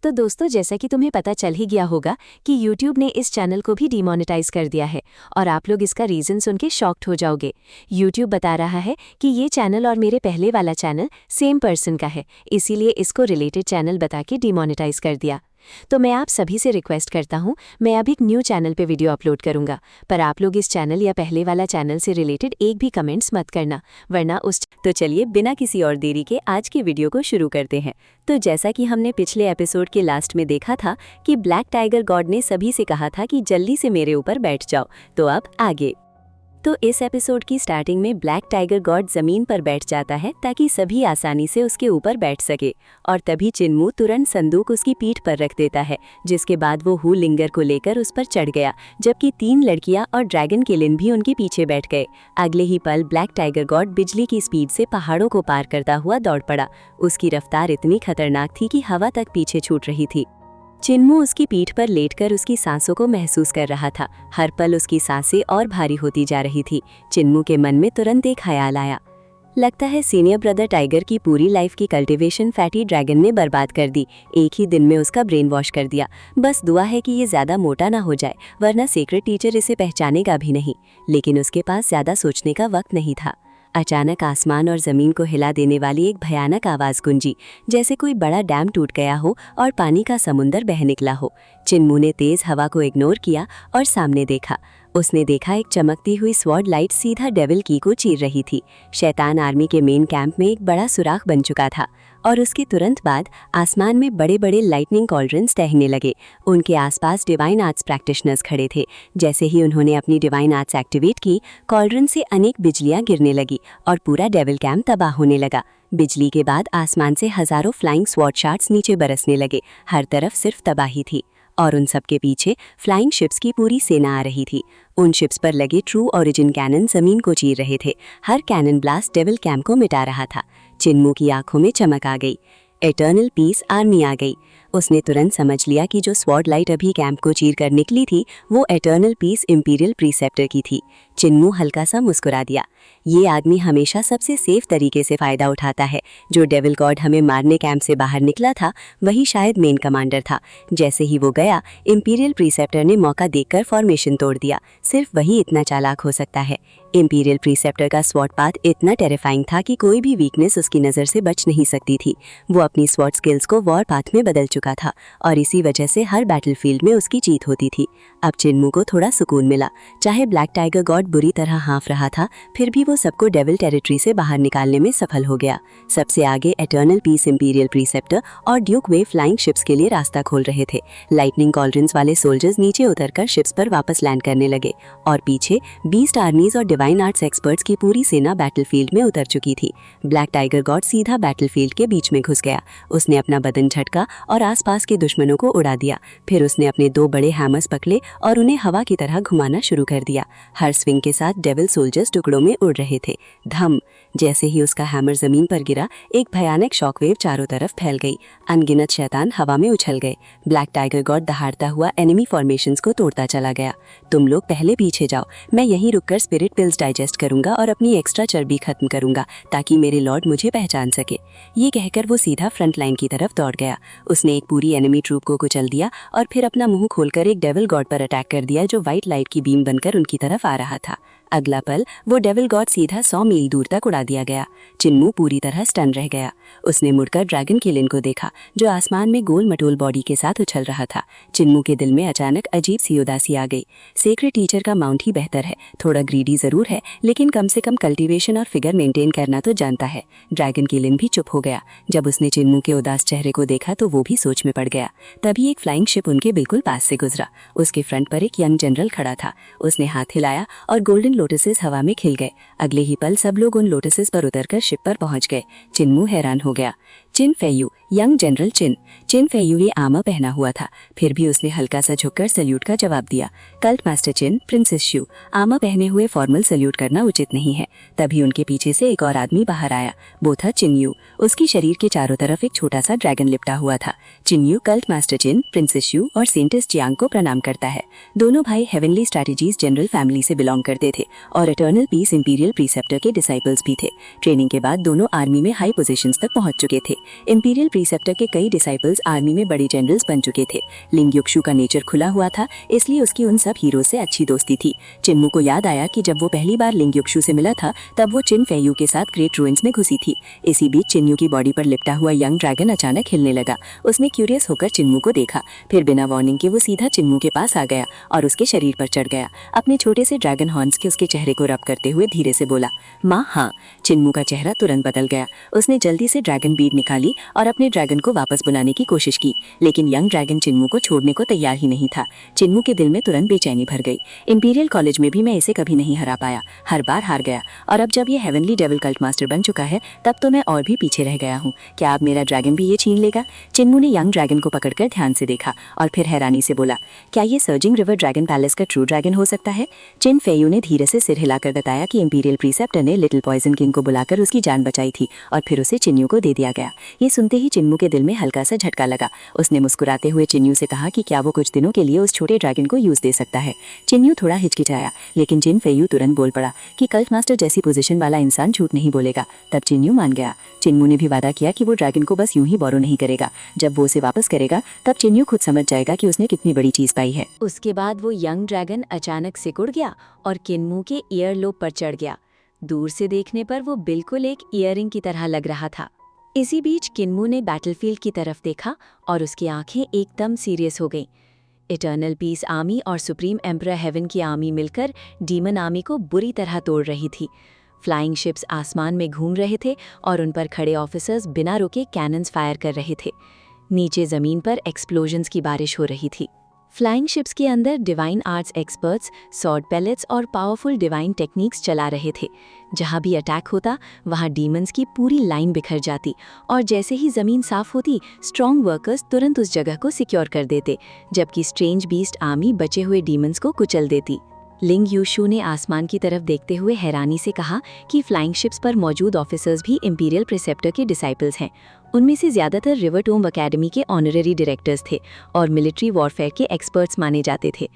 तो दोस्तों, जैसा कि तुम्हें पता चल ही गया होगा कि YouTube ने इस चैनल को भी डिमोनेटाइज कर दिया है और आप लोग इसका रीज़न सुन के शॉक्ड हो जाओगे। YouTube बता रहा है कि ये चैनल और मेरे पहले वाला चैनल सेम पर्सन का है, इसीलिए इसको रिलेटेड चैनल बता के डिमोनेटाइज कर दिया। तो मैं आप सभी से रिक्वेस्ट करता हूँ, मैं अब एक न्यू चैनल पे वीडियो अपलोड करूँगा, पर आप लोग इस चैनल या पहले वाला चैनल से रिलेटेड एक भी कमेंट्स मत करना, वरना उस। तो चलिए बिना किसी और देरी के आज की वीडियो को शुरू करते हैं। तो जैसा कि हमने पिछले एपिसोड के लास्ट में देखा था कि ब्लैक टाइगर गॉड ने सभी से कहा था कि जल्दी से मेरे ऊपर बैठ जाओ, तो अब आगे। तो इस एपिसोड की स्टार्टिंग में ब्लैक टाइगर गॉड जमीन पर बैठ जाता है ताकि सभी आसानी से उसके ऊपर बैठ सके, और तभी चिन्मू तुरंत संदूक उसकी पीठ पर रख देता है, जिसके बाद वो हू लिंगर को लेकर उस पर चढ़ गया, जबकि 3 लड़कियां और ड्रैगन किलिन भी उनके पीछे बैठ गए। अगले ही पल ब्लैक टाइगर गॉड बिजली की स्पीड से पहाड़ों को पार करता हुआ दौड़ पड़ा। उसकी रफ्तार इतनी खतरनाक थी कि हवा तक पीछे छूट रही थी। चिन्मू उसकी पीठ पर लेटकर उसकी सांसों को महसूस कर रहा था। हर पल उसकी सांसें और भारी होती जा रही थी। चिन्मू के मन में तुरंत एक ख्याल आया। लगता है सीनियर ब्रदर टाइगर की पूरी लाइफ की कल्टीवेशन फैटी ड्रैगन ने बर्बाद कर दी। एक ही दिन में उसका ब्रेन वॉश कर दिया। बस दुआ है कि ये ज्यादा मोटा ना हो जाए, वरना सीक्रेट टीचर इसे पहचानेगा भी नहीं। लेकिन उसके पास ज्यादा सोचने का वक्त नहीं था। अचानक आसमान और जमीन को हिला देने वाली एक भयानक आवाज गूंजी, जैसे कोई बड़ा डैम टूट गया हो और पानी का समुंदर बह निकला हो। चिन्मू ने तेज हवा को इग्नोर किया और सामने देखा। उसने देखा एक चमकती हुई स्वॉर्ड लाइट सीधा डेविल की को चीर रही थी। शैतान आर्मी के मेन कैंप में एक बड़ा सुराख बन चुका था, और उसके तुरंत बाद आसमान में बड़े बड़े लाइटनिंग कॉल्ड्रन्स तैरने लगे। उनके आसपास डिवाइन आर्ट्स प्रैक्टिशनर्स खड़े थे। जैसे ही उन्होंने अपनी डिवाइन आर्ट्स एक्टिवेट की, कॉल्ड्रन से अनेक बिजलियां गिरने लगी और पूरा डेविल कैंप तबाह होने लगा। बिजली के बाद आसमान से हजारों फ्लाइंग स्वॉर्ड शार्ट्स नीचे बरसने लगे। हर तरफ सिर्फ तबाही थी, और उन सबके पीछे फ्लाइंग शिप्स की पूरी सेना आ रही थी। उन शिप्स पर लगे ट्रू ओरिजिन कैनन जमीन को चीर रहे थे। हर कैनन ब्लास्ट डेविल कैंप को मिटा रहा था। चिन्मू की आंखों में चमक आ गई। एटर्नल पीस आर्मी आ गई। उसने तुरंत समझ लिया कि जो स्वॉर्ड लाइट अभी कैंप को चीर कर निकली थी, वो एटर्नल पीस इंपीरियल प्रीसेप्टर की थी। चिन्मू हल्का सा मुस्कुरा दिया। ये आदमी हमेशा सबसे सेफ तरीके से फायदा उठाता है। जो डेविल गॉड हमें मारने कैंप से बाहर निकला था, वही शायद मेन कमांडर था। जैसे ही वो गया, इंपीरियल प्रीसेप्टर ने मौका देखकर फॉर्मेशन तोड़ दिया। सिर्फ वही इतना चालाक हो सकता है। इंपीरियल प्रीसेप्टर का स्वॉर्ड पाथ इतना टेरिफाइंग था कि कोई भी वीकनेस उसकी नज़र से बच नहीं सकती थी। वो अपनी स्वॉर्ड स्किल्स को वॉर पाथ में बदल चुका था, और इसी वजह से हर बैटलफील्ड में उसकी जीत होती थी। अब चिन्मू को थोड़ा सुकून मिला। चाहे ब्लैक टाइगर गॉड बुरी तरह हाँफ रहा था, फिर भी वो सबको डेविल टेरिटरी से बाहर निकालने में सफल हो गया। सबसे आगे एटर्नल पीस इंपीरियल प्रीसेप्टर और ड्यूक वे फ्लाइंग शिप्स के लिए रास्ता खोल रहे थे। लाइटनिंग कॉल्ड्रन्स वाले सोल्जर्स नीचे उतरकर शिप्स पर वापस लैंड करने लगे, और पीछे बीस्ट आर्मीज और डिवाइन आर्ट्स एक्सपर्ट्स की पूरी सेना बैटलफील्ड में उतर चुकी थी। ब्लैक टाइगर गॉड सीधा बैटलफील्ड के बीच में घुस गया। उसने अपना बदन झटका और आसपास के दुश्मनों को उड़ा दिया। फिर उसने अपने 2 बड़े हैमर्स पकड़े और उन्हें हवा की तरह घुमाना शुरू कर दिया। हर स्विंग के साथ डेविल सोल्जर्स टुकड़ों में उड़ रहे थे। धम! जैसे ही उसका हैमर जमीन पर गिरा, एक भयानक शॉकवेव चारों तरफ फैल गई। अनगिनत शैतान हवा में उछल गए। ब्लैक टाइगर गॉड दहाड़ता हुआ एनिमी फॉर्मेशंस को तोड़ता चला गया। तुम लोग पहले पीछे जाओ, मैं यहीं रुककर स्पिरिट पिल्स डाइजेस्ट करूंगा और अपनी एक्स्ट्रा चर्बी खत्म करूंगा, ताकि मेरे लॉर्ड मुझे पहचान सके। ये कहकर वो सीधा फ्रंट लाइन की तरफ दौड़ गया। उसने एक पूरी एनिमी ट्रूप को कुचल दिया और फिर अपना मुंह खोलकर एक डेविल गॉड पर अटैक कर दिया, जो व्हाइट लाइट की बीम बनकर उनकी तरफ आ रहा था। अगला पल वो डेविल गॉड सीधा 100 मील दूर तक उड़ा दिया गया। चिन्मू पूरी तरह स्टन रह गया। उसने मुड़कर ड्रैगन किलिन को देखा, जो आसमान में गोल मटोल बॉडी के साथ उछल रहा था। चिन्मू के दिल में अचानक अजीब सी उदासी आ गई। सीक्रेट टीचर का माउंट ही बेहतर है। थोड़ा ग्रीडी जरूर है, लेकिन कम से कम कल्टीवेशन और फिगर मेंटेन करना तो जानता है। ड्रैगन किलिन भी चुप हो गया। जब उसने चिन्मू के उदास चेहरे को देखा तो वो भी सोच में पड़ गया। तभी एक फ्लाइंग शिप उनके बिल्कुल पास से गुजरा। उसके फ्रंट पर एक यंग जनरल खड़ा था। उसने हाथ हिलाया और गोल्डन लोटसेस हवा में खिल गए। अगले ही पल सब लोग उन लोटसेस पर उतरकर शिप पर पहुंच गए। चिन्मू हैरान हो गया। चिन फेयू, यंग जनरल चिन फेयू ये आर्मर पहना हुआ था, फिर भी उसने हल्का सा झुककर सल्यूट का जवाब दिया। कल्ट मास्टर चिन, प्रिंसेस शू, आर्मर पहने हुए फॉर्मल सल्यूट करना उचित नहीं है। तभी उनके पीछे से एक और आदमी बाहर आया। वो था चिन्यू। उसकी शरीर के चारों तरफ एक छोटा सा ड्रैगन लिपटा हुआ था। चिन्यू कल्ट मास्टर चिन, प्रिंसेस शू और सेंटेस जियांग को प्रणाम करता है। दोनों भाई हेवनली स्ट्रैटेजीज जनरल फैमिली से बिलोंग करते थे और इटर्नल पीस इंपीरियल प्रीसेप्टर के डिसाइपल्स भी थे। ट्रेनिंग के बाद दोनों आर्मी में हाई पोजीशंस तक पहुंच चुके थे। इंपीरियल प्रीसेप्टर के कई डिसाइपल्स आर्मी में बड़े जनरल्स बन चुके थे। लिंग युक्षु का नेचर खुला हुआ था, इसलिए उसकी उन सब हीरो से अच्छी दोस्ती थी। चिन्मू को याद आया कि जब वो पहली बार लिंग युक्षु से मिला था तब वो चिन फेयू के साथ ग्रेट रूइंस में घुसी थी। इसी बीच चिन्मू की बॉडी पर लिपटा हुआ यंग ड्रैगन अचानक हिलने लगा। उसने क्यूरियस होकर चिन्मू को देखा, फिर बिना वार्निंग के वो सीधा चिन्मू के पास आ गया और उसके शरीर पर चढ़ गया। अपने छोटे से ड्रैगन हॉर्न्स के उसके चेहरे को रब करते हुए धीरे से बोला, माँ हाँ। चिन्मू का चेहरा तुरंत बदल गया। उसने जल्दी से ड्रैगन बीड निकाली और अपने ड्रैगन को वापस बुलाने की कोशिश की, लेकिन यंग ड्रैगन चिन्मू को छोड़ने को तैयार ही नहीं था। चिन्मू के दिल में तुरंत बेचैनी भर गई। इंपीरियल कॉलेज में भी मैं इसे कभी नहीं हरा पाया, हर बार हार गया, और अब जब ये हेवनली डेविल कल्ट मास्टर बन चुका है तब तो मैं और भी पीछे रह गया हूँ। क्या अब मेरा ड्रैगन भी ये छीन लेगा? चिन्मू ने यंग ड्रैगन को पकड़कर ध्यान से देखा और फिर हैरानी से बोला, क्या ये सर्जिंग रिवर ड्रैगन पैलेस का ट्रू ड्रैगन हो सकता है? चिन फेयू ने धीरे से सिर हिलाकर बताया कि इंपीरियल प्रीसेप्टर ने लिटिल पॉइजन किंग को बुलाकर उसकी जान बचाई थी और फिर उसे चिन्यू को दे दिया गया। ये सुनते ही चिन्मू के दिल में हल्का सा झटका लगा। उसने मुस्कुराते हुए चिन्यू से कहा कि क्या वो कुछ दिनों के लिए उस छोटे ड्रैगन को यूज दे सकता है। चिन्यू थोड़ा हिचकिचाया, लेकिन चिन फेयू तुरंत बोल पड़ा कि कल्ट मास्टर जैसी पोजीशन वाला इंसान झूठ नहीं बोलेगा। तब चिन्यू मान गया। चिन्मू ने भी वादा किया कि वो ड्रैगन को बस यूं ही बोरो नहीं करेगा। जब वो उसे वापस करेगा तब चिन्यू खुद समझ जाएगा कि उसने कितनी बड़ी चीज पाई है। उसके बाद वो यंग ड्रैगन अचानक सिकुड़ गया और किन्मू के ईयर लोब पर चढ़ गया। दूर से देखने पर वो बिल्कुल एक ईयरिंग की तरह लग रहा था। इसी बीच किन्मू ने बैटलफील्ड की तरफ देखा और उसकी आंखें एकदम सीरियस हो गईं। इटर्नल पीस आर्मी और सुप्रीम एम्परर हेवन की आर्मी मिलकर डीमन आर्मी को बुरी तरह तोड़ रही थी। फ्लाइंग शिप्स आसमान में घूम रहे थे और उन पर खड़े ऑफिसर्स बिना रुके कैनन्स फायर कर रहे थे। नीचे जमीन पर एक्सप्लोजन्स की बारिश हो रही थी। फ्लाइंग शिप्स के अंदर divine arts experts sword pallets और पावरफुल डिवाइन टेक्निक्स चला रहे थे। जहां भी अटैक होता वहां डीमंस की पूरी लाइन बिखर जाती और जैसे ही जमीन साफ होती स्ट्रॉन्ग वर्कर्स तुरंत उस जगह को सिक्योर कर देते, जबकि स्ट्रेंज बीस्ट आर्मी बचे हुए डीमंस को कुचल देती। लिंग यूशु ने आसमान की तरफ देखते हुए हैरानी से कहा कि फ्लाइंग शिप्स पर मौजूद ऑफिसर्स भी इंपीरियल प्रिसेप्टर के डिसाइपल्स हैं। उनमें से ज्यादातर रिवर टोम्ब अकेडमी के ऑनररी डायरेक्टर्स थे और मिलिट्री वॉरफेयर के एक्सपर्ट्स माने जाते थे।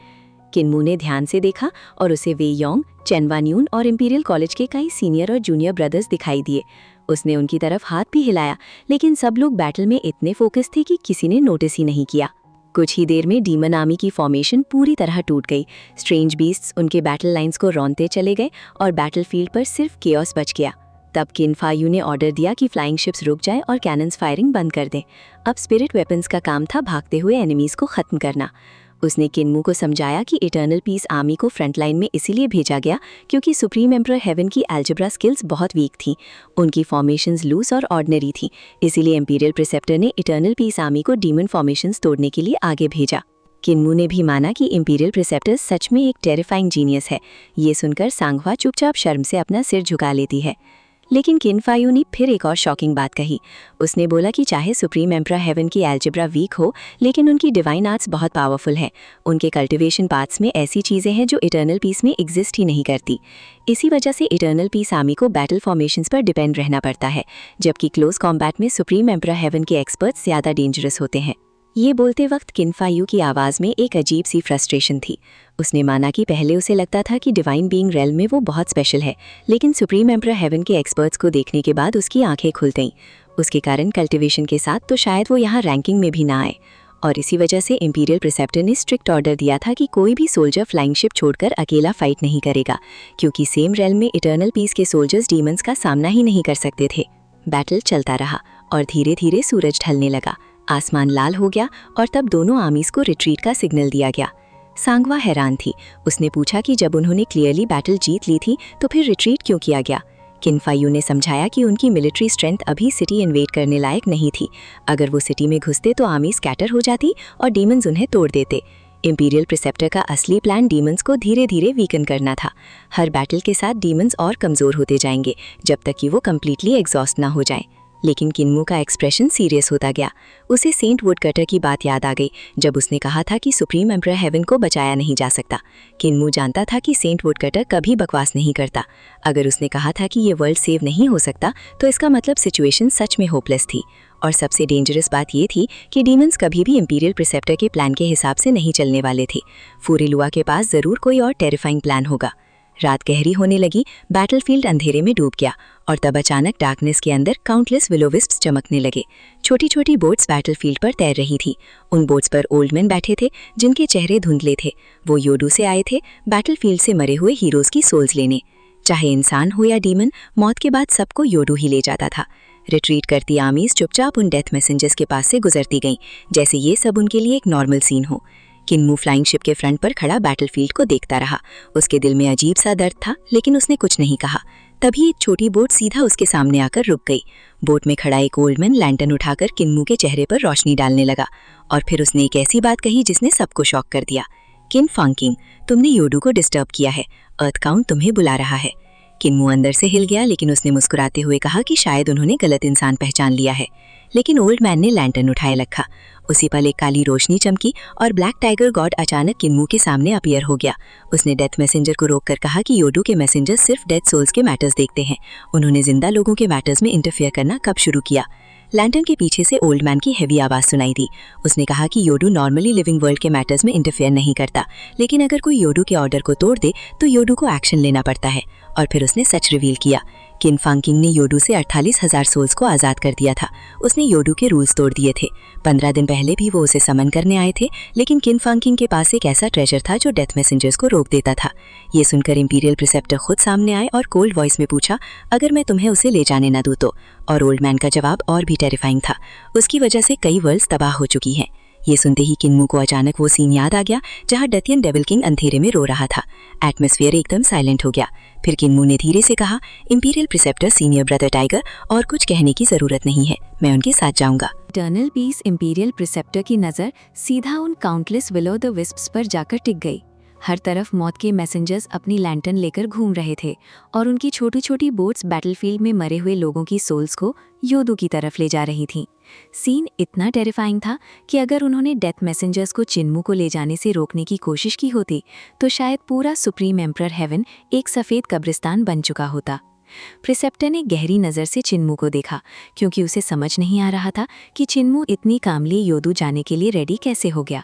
किन्मू ने ध्यान से देखा और उसे वे योंग, चेनवान्यून और इंपीरियल कॉलेज के कई सीनियर और जूनियर ब्रदर्स दिखाई दिए। उसने उनकी तरफ हाथ भी हिलाया, लेकिन सब लोग बैटल में इतने फोकस थे कि किसी ने नोटिस ही नहीं किया। कुछ ही देर में डीमन आर्मी की फॉर्मेशन पूरी तरह टूट गई। स्ट्रेंज बीस्ट्स उनके बैटल लाइंस को रौंदते चले गए और बैटलफील्ड पर सिर्फ केओस बच गया। तब किन फायू ने ऑर्डर दिया कि फ्लाइंग शिप्स रुक जाएं और कैनन्स फायरिंग बंद कर दें। अब स्पिरिट वेपन्स का काम था भागते हुए एनिमीज को खत्म करना। उसने किन्मू को समझाया कि इटर्नल पीस आर्मी को फ्रंटलाइन में इसीलिए भेजा गया क्योंकि सुप्रीम एम्परर हेवन की अलजेब्रा स्किल्स बहुत वीक थीं। उनकी फॉर्मेशंस लूज और ऑर्डिनरी थी, इसीलिए इंपीरियल प्रिसेप्टर ने इटर्नल पीस आर्मी को डीमन फॉर्मेशंस तोड़ने के लिए आगे भेजा। किन्मू ने भी माना कि इंपीरियल प्रिसेप्टर सच में एक टेरिफाइंग जीनियस है। ये सुनकर सांगवा चुपचाप शर्म से अपना सिर झुका लेती है। लेकिन किन फायू ने फिर एक और शॉकिंग बात कही। उसने बोला कि चाहे सुप्रीम एम्परर हेवन की अलजेब्रा वीक हो, लेकिन उनकी डिवाइन आर्ट्स बहुत पावरफुल है। उनके कल्टिवेशन पार्ट्स में ऐसी चीज़ें हैं जो इटर्नल पीस में एग्जिस्ट ही नहीं करती। इसी वजह से इटर्नल पीस आर्मी को बैटल फॉर्मेशंस पर डिपेंड रहना पड़ता है, जबकि क्लोज कॉम्बैट में सुप्रीम एम्परर हेवन के एक्सपर्ट्स ज़्यादा डेंजरस होते हैं। ये बोलते वक्त किन फायू की आवाज़ में एक अजीब सी फ्रस्ट्रेशन थी। उसने माना कि पहले उसे लगता था कि डिवाइन बीइंग रेल में वो बहुत स्पेशल है, लेकिन सुप्रीम एम्परर हेवन के एक्सपर्ट्स को देखने के बाद उसकी आंखें खुल गईं। उसके कारण कल्टिवेशन के साथ तो शायद वो यहाँ रैंकिंग में भी ना आए। और इसी वजह से इंपीरियल प्रिसेप्टर ने स्ट्रिक्ट ऑर्डर दिया था कि कोई भी सोल्जर फ्लाइंग शिप छोड़कर अकेला फाइट नहीं करेगा, क्योंकि सेम रेल में इटर्नल पीस के सोल्जर्स डीमंस का सामना ही नहीं कर सकते थे। बैटल चलता रहा और धीरे धीरे सूरज ढलने लगा। आसमान लाल हो गया और तब दोनों आर्मीज को रिट्रीट का सिग्नल दिया गया। सांगवा हैरान थी। उसने पूछा कि जब उन्होंने क्लियरली बैटल जीत ली थी तो फिर रिट्रीट क्यों किया गया। किन फायू ने समझाया कि उनकी मिलिट्री स्ट्रेंथ अभी सिटी इन्वेड करने लायक नहीं थी। अगर वो सिटी में घुसते तो आर्मी स्कैटर हो जाती और डीमंस उन्हें तोड़ देते। इंपीरियल प्रिसेप्टर का असली प्लान डीमंस को धीरे धीरे वीकन करना था। हर बैटल के साथ डीमंस और कमज़ोर होते जाएंगे जब तक कि वो कम्प्लीटली एग्जॉस्ट ना हो जाए। लेकिन किन्मू का एक्सप्रेशन सीरियस होता गया। उसे सेंट वुडकटर की बात याद आ गई जब उसने कहा था कि सुप्रीम एम्परर हेवन को बचाया नहीं जा सकता। किन्मू जानता था कि सेंट वुडकटर कभी बकवास नहीं करता। अगर उसने कहा था कि ये वर्ल्ड सेव नहीं हो सकता तो इसका मतलब सिचुएशन सच में होपलेस थी। और सबसे डेंजरस बात ये थी कि डीमंस कभी भी इंपीरियल प्रिसेप्टर के प्लान के हिसाब से नहीं चलने वाले थे। फूरिलुआ के पास ज़रूर कोई और टेरिफाइंग प्लान होगा। रात गहरी होने लगी, बैटलफील्ड अंधेरे में डूब गया और तब अचानक डार्कनेस के अंदर काउंटलेस विलो विस्प्स चमकने लगे। छोटी छोटी बोट्स बैटलफील्ड पर तैर रही थी। उन बोट्स पर ओल्ड मैन बैठे थे जिनके चेहरे धुंधले थे। वो योडू से आए थे बैटलफील्ड से मरे हुए हीरोज की सोल्स लेने। चाहे इंसान हो या डीमन, मौत के बाद सबको योडू ही ले जाता था। रिट्रीट करती आर्मीज चुपचाप उन डेथ मैसेंजर्स के पास से गुजरती गईं, जैसे ये सब उनके लिए एक नॉर्मल सीन हो। किन्मू फ्लाइंग शिप के फ्रंट पर खड़ा बैटलफील्ड को देखता रहा। उसके दिल में अजीब सा दर्द था, लेकिन उसने कुछ नहीं कहा। तभी एक छोटी बोट सीधा उसके सामने आकर रुक गई। बोट में खड़ा एक ओल्ड मैन लैंटर्न उठाकर किन्मू के चेहरे पर रोशनी डालने लगा और फिर उसने एक ऐसी बात कही जिसने सबको शॉक कर दिया। किन फांकिंग, तुमने योडू को डिस्टर्ब किया है। अर्थ काउंट तुम्हें बुला रहा है। किन्मू अंदर से हिल गया, लेकिन उसने मुस्कुराते हुए कहा कि शायद उन्होंने गलत इंसान पहचान लिया है। लेकिन ओल्ड मैन ने लैंटर्न उठाए रखा। उसी पल एक काली रोशनी चमकी और ब्लैक टाइगर गॉड अचानक किन्मू के सामने अपीयर हो गया। उसने डेथ मैसेंजर को रोककर कहा कि योडू के मैसेंजर सिर्फ डेड सोल्स के मैटर्स देखते हैं। उन्होंने जिंदा लोगों के मैटर्स में इंटरफेयर करना कब शुरू किया? लैंटर्न के पीछे से ओल्ड मैन की हेवी आवाज सुनाई दी। उसने कहा कि योडू नॉर्मली लिविंग वर्ल्ड के मैटर्स में इंटरफेयर नहीं करता, लेकिन अगर कोई योडू के ऑर्डर को तोड़ दे तो योडू को एक्शन लेना पड़ता है। और फिर उसने सच रिवील किया। किन फांकिंग ने योडू से 48,000 सोल्स को आज़ाद कर दिया था। उसने योडू के रूल्स तोड़ दिए थे। 15 दिन पहले भी वो उसे समन करने आए थे, लेकिन किन फांकिंग के पास एक ऐसा ट्रेजर था जो डेथ मैसेंजर्स को रोक देता था। ये सुनकर इंपीरियल प्रिसेप्टर खुद सामने आए और कोल्ड वॉइस में पूछा, अगर मैं तुम्हें उसे ले जाने न दूं तो? और ओल्ड मैन का जवाब और भी टेरिफाइंग था। उसकी वजह से कई वर्ल्ड्स तबाह हो चुकी हैं। ये सुनते ही किन्मू को अचानक वो सीन याद आ गया जहाँ डथियन डेविल किंग अंधेरे में रो रहा था। एटमॉस्फेयर एकदम साइलेंट हो गया। फिर किन्मू ने धीरे से कहा, imperial preceptor senior brother tiger, और कुछ कहने की जरूरत नहीं है, मैं उनके साथ जाऊंगा। इटर्नल पीस इंपीरियल प्रिसेप्टर की नज़र सीधा उन काउंटलेस विलो द विस्प्स पर जाकर टिक गई। हर तरफ मौत के मैसेंजर्स अपनी लैंटर्न लेकर घूम रहे थे और उनकी छोटी छोटी बोट्स बैटलफील्ड में मरे हुए लोगों की सोल्स को योदू की तरफ ले जा रही थीं। सीन इतना टेरिफाइंग था कि अगर उन्होंने डेथ मैसेंजर्स को चिन्मू को ले जाने से रोकने की कोशिश की होती तो शायद पूरा सुप्रीम एम्परर हेवन एक सफ़ेद कब्रिस्तान बन चुका होता। प्रिसेप्टर ने गहरी नज़र से चिन्मू को देखा, क्योंकि उसे समझ नहीं आ रहा था कि चिन्मू इतनी कामली योदू जाने के लिए रेडी कैसे हो गया।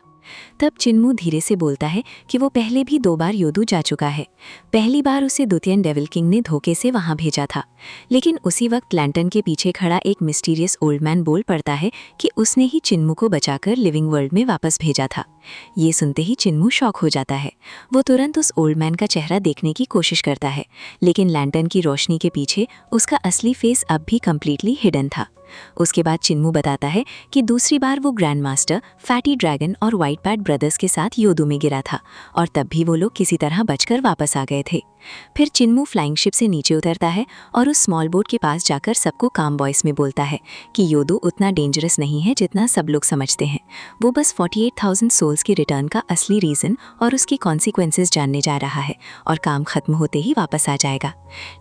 तब चिन्मू धीरे से बोलता है कि वो पहले भी 2 बार योदू जा चुका है। पहली बार उसे द्वितीय डेविल किंग ने धोखे से वहां भेजा था, लेकिन उसी वक्त लैंटर्न के पीछे खड़ा एक मिस्टीरियस ओल्ड मैन बोल पड़ता है कि उसने ही चिन्मू को बचाकर लिविंग वर्ल्ड में वापस भेजा था। ये सुनते ही चिन्मू शॉक हो जाता है। वो तुरंत उस ओल्ड मैन का चेहरा देखने की कोशिश करता है, लेकिन लैंटर्न की रोशनी के पीछे उसका असली फेस अब भी कम्प्लीटली हिडन था। उसके बाद चिन्मू बताता है कि दूसरी बार वो ग्रैंड मास्टर, फैटी ड्रैगन और व्हाइट पैट ब्रदर्स के साथ योदू में गिरा था और तब भी वो लोग किसी तरह बचकर वापस आ गए थे। फिर चिन्मू फ्लाइंग शिप से नीचे उतरता है और उस स्मॉल बोट के पास जाकर सबको काम वॉइस में बोलता है कि योदू उतना डेंजरस नहीं है जितना सब लोग समझते हैं। वो बस 48,000 सोल्स के रिटर्न का असली रीज़न और उसकी कॉन्सिक्वेंसेस जानने जा रहा है और काम खत्म होते ही वापस आ जाएगा।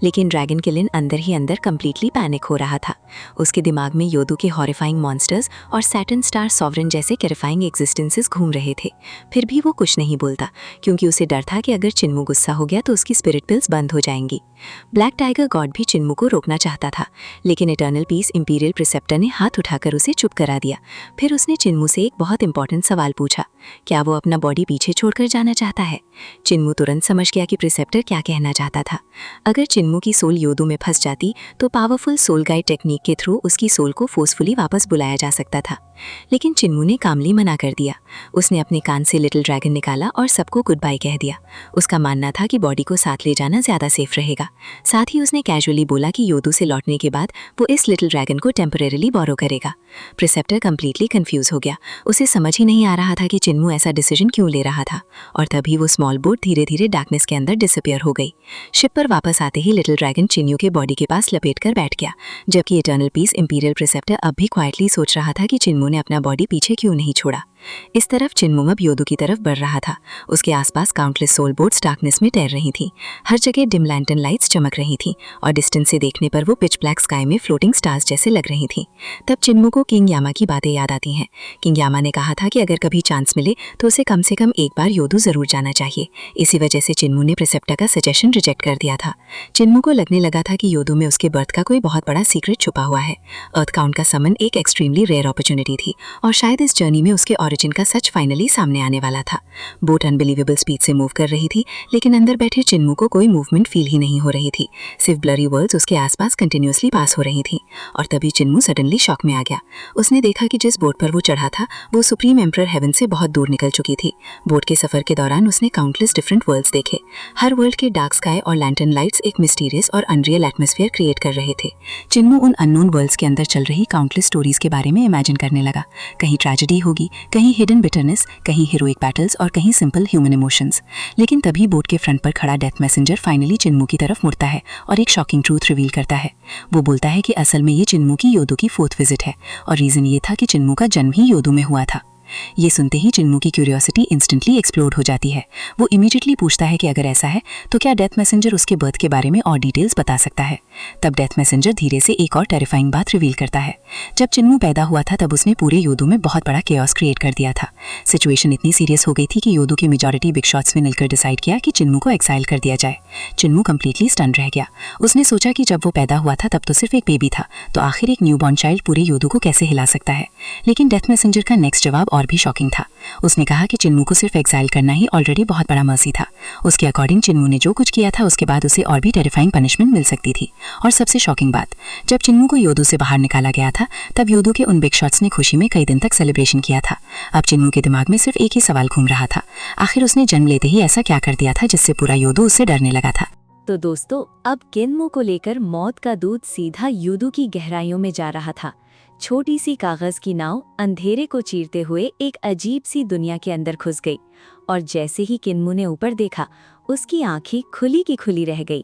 लेकिन ड्रैगन किलिन अंदर ही अंदर कम्प्लीटली पैनिक हो रहा था। उसके दिमाग में योदू के हॉरिफाइंग मॉन्स्टर्स और सैटर्न स्टार सॉवरन जैसे टेरिफाइंग एग्जिस्टेंसेस घूम रहे थे। फिर भी वो कुछ नहीं बोलता, क्योंकि उसे डर था कि अगर चिन्मू गुस्सा हो गया तो उसकी स्पिरिट पिल्स बंद हो जाएंगी। ब्लैक टाइगर गॉड भी चिन्मू को रोकना चाहता था, लेकिन इटर्नल पीस इंपीरियल प्रिसेप्टर ने हाथ उठाकर उसे चुप करा दिया। फिर उसने चिन्मू से एक बहुत इंपॉर्टेंट सवाल पूछा, क्या वो अपना बॉडी पीछे छोड़कर जाना चाहता है? चिन्मू तुरंत समझ गया कि प्रिसेप्टर क्या कहना चाहता था। अगर चिन्मू की सोल योदू में फंस जाती तो पावरफुल सोल गाइड टेक्निक के थ्रू उसकी सोल को फोर्सफुली वापस बुलाया जा सकता था, लेकिन चिन्मू ने कामली मना कर दिया। उसने अपने कान से लिटिल ड्रैगन निकाला और सबको गुड बाय कह दिया। उसका मानना था कि बॉडी को साथ ले जाना ज़्यादा सेफ रहेगा। साथ ही उसने कैजुअली बोला कि योदू से लौटने के बाद वो इस लिटिल ड्रैगन को टेम्परेरीली बोरो करेगा। प्रिसेप्टर कंप्लीटली कंफ्यूज हो गया। उसे समझ ही नहीं आ रहा था कि चिन्मू ऐसा डिसीजन क्यों ले रहा था। और तभी वो स्मॉल बोट धीरे धीरे डार्कनेस के अंदर डिसअपियर हो गई। शिप पर वापस आते ही लिटिल ड्रैगन चिन्मू के बॉडी के पास लपेट कर बैठ गया, जबकि इटर्नल पीस इंपीरियल प्रिसेप्टर अब भी क्वाइटली सोच रहा था कि चिन्मू ने अपना बॉडी पीछे क्यों नहीं छोड़ा। इस तरफ चिन्मू अब योदू की तरफ बढ़ रहा था। उसके आसपास काउंटलेस सोल बोट्स डार्कनेस में तैर रही थीं। हर जगह डिम लैंटर्न लाइट्स चमक रही थीं और डिस्टेंस से देखने पर वो पिच ब्लैक स्काई में फ्लोटिंग स्टार्स जैसे लग रही थीं। तब चिन्मू को किंग यामा की बातें याद आती हैं। किंग यामा ने कहा था कि अगर कभी चांस मिले तो उसे कम से कम एक बार योदू जरूर जाना चाहिए। इसी वजह से चिन्मू ने प्रिसेप्टर का सजेशन रिजेक्ट कर दिया था। चिन्मू को लगने लगा था कि योदू में उसके बर्थ का कोई बहुत बड़ा सीक्रेट छुपा हुआ है। अर्थ काउंट का समन एक एक्सट्रीमली रेयर अपॉर्चुनिटी थी और शायद इस जर्नी में उसके ओरिजिन का सच फाइनली सामने आने वाला था। बोट अनबिलीवेबल स्पीड से मूव कर रही थी, लेकिन अंदर बैठे चिन्मू को कोई मूवमेंट फील ही नहीं हो रही थी। सिर्फ ब्लरी वर्ल्ड्स उसके आसपास कंटिन्यूअसली पास हो रही थी। और तभी चिन्मू सडनली शॉक में आ गया। उसने देखा कि जिस बोट पर वो चढ़ा था वो सुप्रीम एम्परर हेवन से बहुत दूर निकल चुकी थी। बोट के सफर के दौरान उसने काउंटलेस डिफरेंट वर्ल्ड्स देखे। हर वर्ल्ड के डार्क स्काई और लैंटर्न लाइट्स एक मिस्टीरियस और अनरियल एटमॉस्फेयर क्रिएट कर रहे थे। चिन्मू उन अननोन वर्ल्ड्स के अंदर चल रही काउंटलेस स्टोरीज के बारे में इमेजिन करने लगा। कहीं ट्रेजेडी होगी, कहीं हिडन बिटरनेस, कहीं हीरोइक बैटल्स और कहीं सिंपल ह्यूमन इमोशंस। लेकिन तभी बोट के फ्रंट पर खड़ा डेथ मैसेंजर फाइनली चिन्मू की तरफ मुड़ता है और एक शॉकिंग ट्रूथ रिवील करता है। वो बोलता है कि असल में ये चिन्मू की योदो की 4th विजिट है और रीजन ये था कि चिन्मू का जन्म ही योदो में हुआ था। ये सुनते ही चिन्मू की क्यूरियोसिटी इंस्टेंटली एक्सप्लोड हो जाती है। वो इमीडिएटली पूछता है कि अगर ऐसा है तो क्या डेथ मैसेंजर उसके बर्थ के बारे में और डिटेल्स बता सकता है। तब डेथ मैसेंजर धीरे से एक और टेरिफाइंग बात रिवील करता है। जब चिन्मू पैदा हुआ था तब उसने पूरे योदो में बहुत बड़ा केओस क्रिएट कर दिया था। सिचुएशन इतनी सीरियस हो गई थी कि योदो की मेजॉरिटी बिग शॉट्स में मिलकर डिसाइड किया कि चिन्मू को एक्साइल कर दिया जाए। चिन्मू कंप्लीटली स्टन रह गया। उसने सोचा कि जब वो पैदा हुआ था तब तो सिर्फ एक बेबी था, तो आखिर एक न्यूबॉर्न चाइल्ड पूरे योदो को कैसे हिला सकता है। लेकिन डेथ मैसेंजर का नेक्स्ट जवाब और भी शॉकिंग था। उसने कहा कि चिन्मू को सिर्फ एक्साइल करना ही ऑलरेडी बहुत बड़ा मर्सी था। उसके अकॉर्डिंग चिन्मू ने जो कुछ किया था उसके बाद उसे और भी टेरिफाइंग पनिशमेंट मिल सकती थी। और सबसे शॉकिंग बात, जब चिन्मू को योदो से बाहर निकाला गया था तब योदो के उन बिग शॉट्स ने खुशी में कई दिन तक सेलिब्रेशन किया था। अब चिन्मू के दिमाग में सिर्फ एक ही सवाल घूम रहा था, आखिर उसने जन्म लेते ही ऐसा क्या कर दिया था जिससे पूरा योदो उससे डरने लगा था। तो दोस्तों, अब किन्मू को लेकर मौत का दूत सीधा योदो की गहराइयों में जा रहा था। छोटी सी कागज की नाव अंधेरे को चीरते हुए एक अजीब सी दुनिया के अंदर घुस गई और जैसे ही किन्मू ने ऊपर देखा उसकी आंखें खुली की खुली रह गई।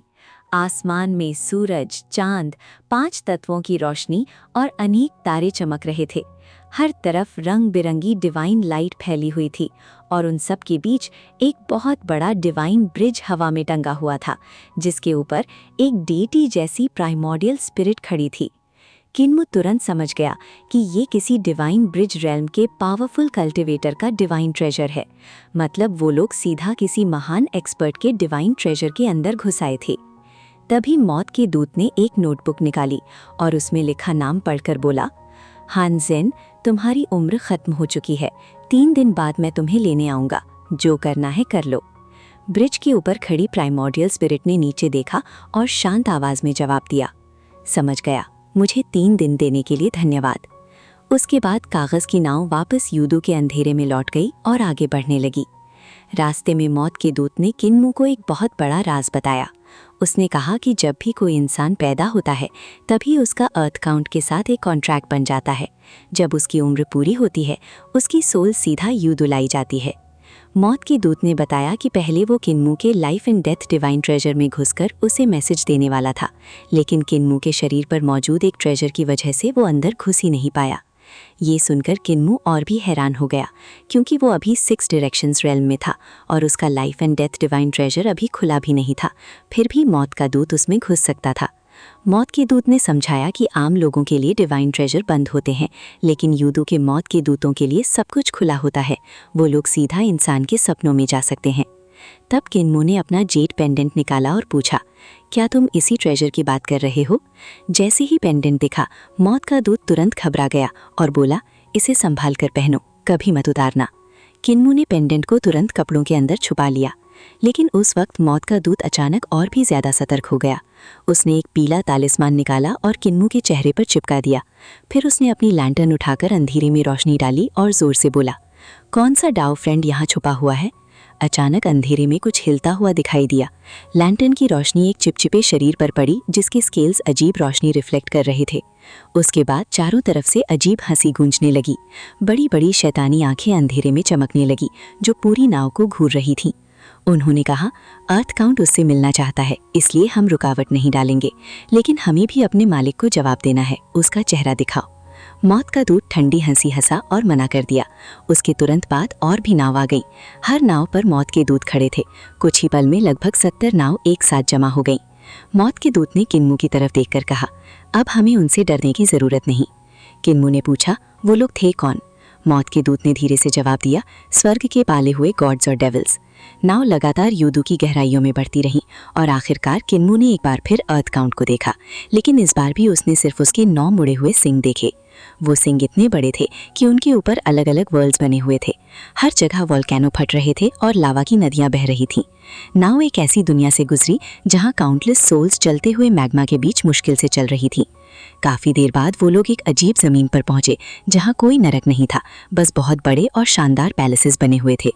आसमान में सूरज, चांद, 5 तत्वों की रोशनी और अनेक तारे चमक रहे थे। हर तरफ रंग बिरंगी डिवाइन लाइट फैली हुई थी और उन सब के बीच एक बहुत बड़ा डिवाइन ब्रिज हवा में टंगा हुआ था, जिसके ऊपर एक डेटी जैसी प्राइमोर्डियल स्पिरिट खड़ी थी। किन्मू तुरंत समझ गया कि ये किसी डिवाइन ब्रिज रेल्म के पावरफुल कल्टिवेटर का डिवाइन ट्रेजर है। मतलब वो लोग सीधा किसी महान एक्सपर्ट के डिवाइन ट्रेजर के अंदर घुस आए थे। तभी मौत के दूत ने एक नोटबुक निकाली और उसमें लिखा नाम पढ़कर बोला, हानजेन, तुम्हारी उम्र खत्म हो चुकी है। 3 दिन बाद मैं तुम्हें लेने आऊँगा। जो करना है कर लो। ब्रिज के ऊपर खड़ी प्राइमोर्डियल स्पिरिट ने नीचे देखा और शांत आवाज में जवाब दिया, समझ गया, मुझे 3 दिन देने के लिए धन्यवाद। उसके बाद कागज की नाव वापस योदो के अंधेरे में लौट गई और आगे बढ़ने लगी। रास्ते में मौत के दूत ने किन्मू को एक बहुत बड़ा राज बताया। उसने कहा कि जब भी कोई इंसान पैदा होता है तभी उसका अर्थ काउंट के साथ एक कॉन्ट्रैक्ट बन जाता है। जब उसकी उम्र पूरी होती है उसकी सोल सीधा योदो लाई जाती है। मौत के दूत ने बताया कि पहले वो किन्मू के life and death divine treasure में घुसकर उसे मैसेज देने वाला था, लेकिन किन्मू के शरीर पर मौजूद एक ट्रेजर की वजह से वो अंदर घुस ही नहीं पाया। ये सुनकर किन्मू और भी हैरान हो गया, क्योंकि वो अभी 6 डायरेक्शंस रेल्म में था और उसका life and death divine treasure अभी खुला भी नहीं था। फिर भी मौत का दूत उसमें घुस सकता था। मौत के दूत ने समझाया कि आम लोगों के लिए डिवाइन ट्रेजर बंद होते हैं, लेकिन योदो के मौत के दूतों के लिए सब कुछ खुला होता है। वो लोग सीधा इंसान के सपनों में जा सकते हैं। तब किन्मू ने अपना जेड पेंडेंट निकाला और पूछा, क्या तुम इसी ट्रेजर की बात कर रहे हो? जैसे ही पेंडेंट दिखा, मौत का दूत तुरंत घबरा गया और बोला, इसे संभाल कर पहनो, कभी मत उतारना। किन्मू ने पेंडेंट को तुरंत कपड़ों के अंदर छुपा लिया, लेकिन उस वक्त मौत का दूत अचानक और भी ज्यादा सतर्क हो गया। उसने एक पीला तालिस्मान निकाला और किन्मू के चेहरे पर चिपका दिया। फिर उसने अपनी लैंटर्न उठाकर अंधेरे में रोशनी डाली और जोर से बोला, कौन सा डाओ फ्रेंड यहाँ छुपा हुआ है? अचानक अंधेरे में कुछ हिलता हुआ दिखाई दिया। लैंटर्न की रोशनी एक चिपचिपे शरीर पर पड़ी जिसके स्केल्स अजीब रोशनी रिफ्लेक्ट कर रहे थे। उसके बाद चारों तरफ से अजीब हंसी गूंजने लगी। बड़ी बड़ी शैतानी आंखें अंधेरे में चमकने लगी जो पूरी नाव को घूर रही थीं। उन्होंने कहा, अर्थ काउंट उससे मिलना चाहता है, इसलिए हम रुकावट नहीं डालेंगे, लेकिन हमें भी अपने मालिक को जवाब देना है। उसका चेहरा दिखाओ। मौत का दूत ठंडी हंसी हंसा और मना कर दिया। उसके तुरंत बाद और भी नाव आ गई। हर नाव पर मौत के दूत खड़े थे। कुछ ही पल में लगभग 70 नाव एक साथ जमा हो गईं। मौत के दूत ने किन्मू की तरफ देखकर कहा, अब हमें उनसे डरने की जरूरत नहीं। किन्मू ने पूछा, वो लोग थे कौन? मौत के दूत ने धीरे से जवाब दिया, स्वर्ग के पाले हुए गॉड्स और डेविल्स। नाव लगातार यूदू की गहराइयों में बढ़ती रही और आखिरकार किन्मू ने एक बार फिर अर्थ काउंट को देखा, लेकिन इस बार भी उसने सिर्फ उसके 9 मुड़े हुए सिंग देखे। वो सिंग इतने बड़े थे कि उनके ऊपर अलग अलग वर्ल्ड्स बने हुए थे। हर जगह वॉल्केनो फट रहे थे और लावा की नदियां बह रही थीं। नाव एक ऐसी दुनिया से गुजरी जहां काउंटलेस सोल्स चलते हुए मैग्मा के बीच मुश्किल से चल रही थी। काफी देर बाद वो लोग एक अजीब जमीन पर पहुंचे जहां कोई नरक नहीं था, बस बहुत बड़े और शानदार पैलेसेस बने हुए थे।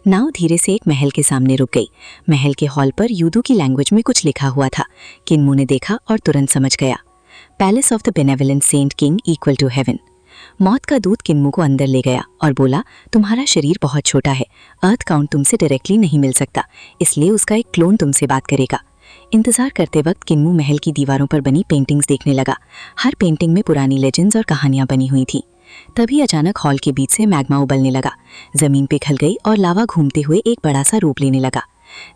नाव धीरे से एक महल के सामने रुक गई। महल के हॉल पर यूदू की लैंग्वेज में कुछ लिखा हुआ था। किन्मू ने देखा और तुरंत समझ गया, palace of the benevolent saint king equal to heaven. मौत का दूत किन्मू को अंदर ले गया और बोला, तुम्हारा शरीर बहुत छोटा है, अर्थ काउंट तुमसे डायरेक्टली नहीं मिल सकता, इसलिए उसका एक क्लोन तुमसे बात करेगा। इंतजार करते वक्त किन्मू महल की दीवारों पर बनी पेंटिंग्स देखने लगा। हर पेंटिंग में पुरानी लेजेंड्स और कहानियां बनी हुई थी। तभी अचानक हॉल के बीच से मैग्मा उबलने लगा, जमीन पिघल गई और लावा घूमते हुए एक बड़ा सा रूप लेने लगा।